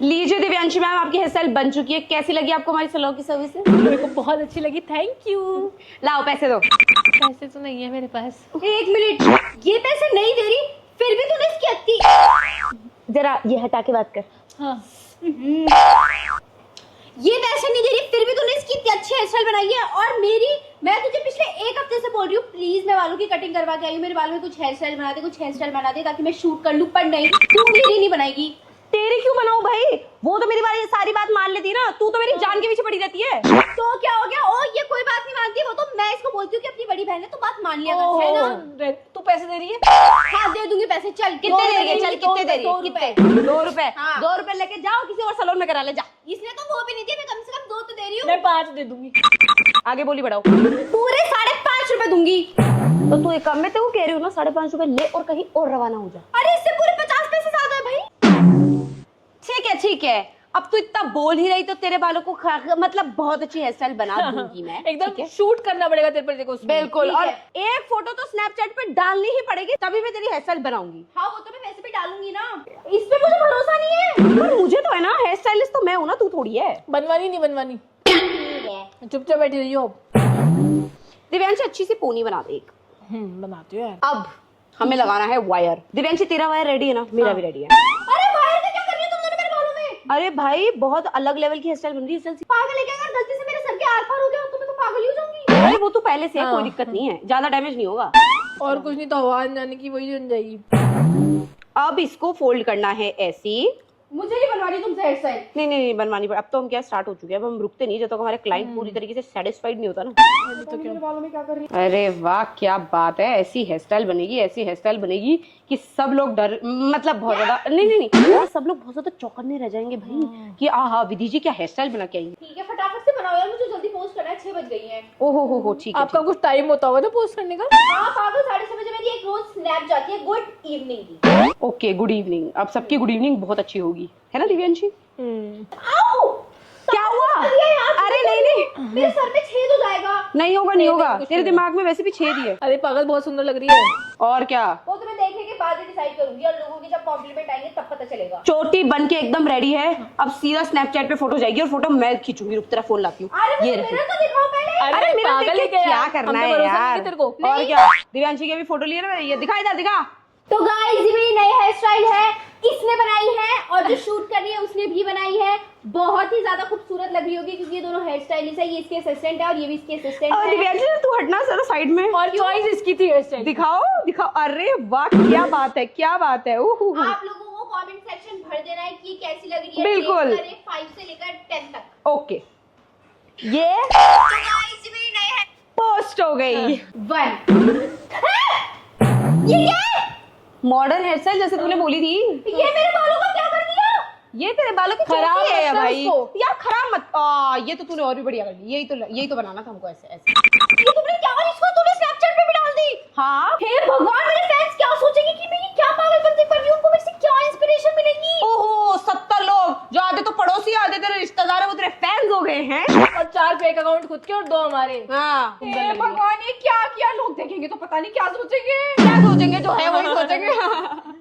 लीजिए दिव्यांशी मैम, आपकी hair style बन चुकी है। कैसी लगी आपको हमारी सैलून की सर्विस? मेरे को बहुत अच्छी लगी, थैंक यू। लाओ पैसे दो। पैसे तो नहीं है मेरे पास। एक मिनट, ये पैसे नहीं दे रही फिर भी तूने इसकी अति। जरा ये हटा के बात कर। हाँ। ये पैसे नहीं दे रही फिर भी तूने इसकी इतनी अच्छी हेयर स्टाइल बनाई है। और मैं तुझे पिछले एक हफ्ते से बोल रही हूँ, प्लीज मैं बालों की कटिंग करवा के आई हूँ, मेरे बालों में कुछ हेयर स्टाइल बना दे ताकि मैं शूट कर लूँ। पर नहीं, तू मेरी नहीं बनाएगी। तेरी क्यों बनाऊं भाई? वो तो मेरी बारी सारी बात मान लेती ना, तू तो मेरी जान के पीछे पड़ी रहती है। तो क्या हो गया? ओ ये कोई बात नहीं मानती, वो तो मैं इसको बोलती हूँ कि अपनी बड़ी बहन है तो बात मान लिया कर, है ना? तू पैसे दे रही है? हाँ दे दूंगी पैसे। चल कितने दे रही है? चल कितने दे रही है? 2 रुपए। कितने? 2 रुपए। हाँ। 2 रुपए लेके जाओ, किसी और सैलून में करा ले जा। इसने तो वो भी नहीं दिया, मैं कम से कम 2 तो दे रही हूँ। मैं 5 दे दूंगी। आगे बोली बढ़ाओ। पूरे 5.5 रुपए दूंगी। तो तू एक काम में तेरे को कह रही हूँ ना, 5.5 रुपए ले और कहीं और रवाना हो जा। अरे इससे पूरे 50 पैसे ज्यादा है भाई। ठीक है। अब तू इतना बोल ही रही तो तेरे बालों को मतलब बहुत अच्छी हेयर स्टाइल बना दूंगी मैं। ठीक एकदम है? शूट करना पड़ेगा तेरे पर, देखो उसमें। बिल्कुल। ठीक और है। एक फोटो तो स्नैपचैट पे डालनी ही पड़ेगी, तभी मैं तेरी हेयर स्टाइल बनाऊंगी। हाँ वो तो मैं वैसे भी डालूंगी ना, इस पे मुझे भरोसा नहीं है। पर मुझे तो है ना, हेयर स्टाइलिस्ट तो मैं हूं ना, तू थोड़ी है। बनवानी नहीं बनवानी, ठीक है। चुपचाप बैठी रही हो। दिव्यांशी अच्छी सी पोनी बना दे एक। बनाती हो यार। अब हमें लगाना है वायर। दिव्यांशी तेरा वायर रेडी है ना? मेरा भी रेडी है। अरे वायर का क्या कर रही हो तुम दोनों मेरे बालों में? अरे भाई बहुत अलग लेवल की हेयर स्टाइल बन रही है। पागल है क्या? अगर गलती से मेरे सर के आर पार हो गया तो मैं तो पागल ही हो जाऊंगी। अरे वो तो पहले से है, कोई हाँ। दिक्कत नहीं है, ज्यादा डैमेज नहीं होगा। और कुछ नहीं तो हवा जाने की वही बन जाएगी। अब इसको फोल्ड करना है ऐसी। मुझे नहीं बनवानी तुमसे हेयर स्टाइल। नहीं बनवानी पड़। अब तो हम क्या स्टार्ट हो चुके हैं, अब हम रुकते नहीं जब तक हमारे क्लाइंट पूरी तरीके से सेटिस्फाइड नहीं होता ना। तो क्या? मेरे बालों में क्या कर रही अरे वाह क्या बात है। ऐसी हेयर स्टाइल बनेगी कि सब लोग डर मतलब बहुत ज्यादा नहीं सब लोग बहुत ज्यादा चौकन्ने रह जाएंगे भाई कि आहा विधि जी क्या हेयर स्टाइल बना के आई। ठीक है फटाफट से बनाओ यार, मुझे जल्दी पोस्ट करना है, 6 बज गई है। ओहो हो ठीक है। आपका कुछ टाइम होता होगा ना पोस्ट करने का? हाँ पागल, 6:30 बजे मेरी एक रोज स्नैप जाती है गुड इवनिंग की। Okay good evening. अब सबकी गुड इवनिंग बहुत अच्छी होगी, है ना दिव्यांशी? आओ! क्या हुआ? अरे यार, अरे नहीं मेरे सर पे छेद हो जाएगा। नहीं होगा कुछ तेरे नहीं दिमाग में वैसे भी छेद ही है। अरे पागल, बहुत सुंदर लग रही है। और क्या, वो तो मैं देखने के बाद ही डिसाइड करूंगी, और लोगों की जब कॉम्प्लीमेंट आएंगे तब पता चलेगा। चोटी बन के एकदम रेडी है। अब सीधा स्नैपचैट पे फोटो जाएगी और फोटो मैं खींचूंगी। रुक तेरा फोन लाती हूँ। अरे ये मुझे रही। मिरर तो दिखाओ पहले। अरे मेरा पागल देख है के क्या यार? करना हम पे है भरोसा नहीं यार? है तेरे को। और क्या, दिव्यांशी की भी फोटो लिए ना, ये दिखा, इधर दिखा। तो गाइस ये मेरी नई हेयर स्टाइल है, इसने बनाई है और जो शूट कर रही है उसने भी बनाई है। बहुत ही ज्यादा खूबसूरत लग रही होगी क्योंकि ये दोनों हेयर स्टाइलिस्ट है। ये इसके असिस्टेंट है और ये भी इसके असिस्टेंट और है। दिव्यांशी तू हटना जरा साइड में। और चॉइस इसकी थी हेयर स्टाइल। दिखाओ। अरे वाह क्या बात है। आप लोगों को कमेंट सेक्शन भर देना है कि ये कैसी लग रही है। बिल्कुल। rate करें 5 से लेकर 10 तक। ओके ये तो गाइस ये मेरी नई है पोस्ट हो गई। 1। ये क्या है? मॉडर्न हेयर स्टाइल जैसे तूने बोली थी। ये मेरे बालों का क्या कर दिया? ये तेरे बालों की खराब चोटी है मत कर भाई। उसको। यार खराब मत। ये तो तूने और भी बढ़िया कर ली। यही तो बनाना था हमको ऐसे। ये तुमने क्या, और इसको तूने स्नैपचैट पे भी डाल दी? हाँ हे भगवान, मेरे फैंस क्या सोचेंगे कि मैं ये क्या पागलपंती कर रही हूँ, उनको मेरे से क्या इंस्पिरेशन मिलेगी? ओहो 70 लोग जो आधे तो पड़ोसी आधे तेरे रिश्तेदार है, वो तेरे फैंस हो गए हैं। और 4 फेक अकाउंट खुद के और 2 हमारे। हाँ हे भगवान, ये क्या किया? लोग देखेंगे तो पता नहीं क्या सोचेंगे। क्या सोचेंगे, जो है वही सोचेंगे।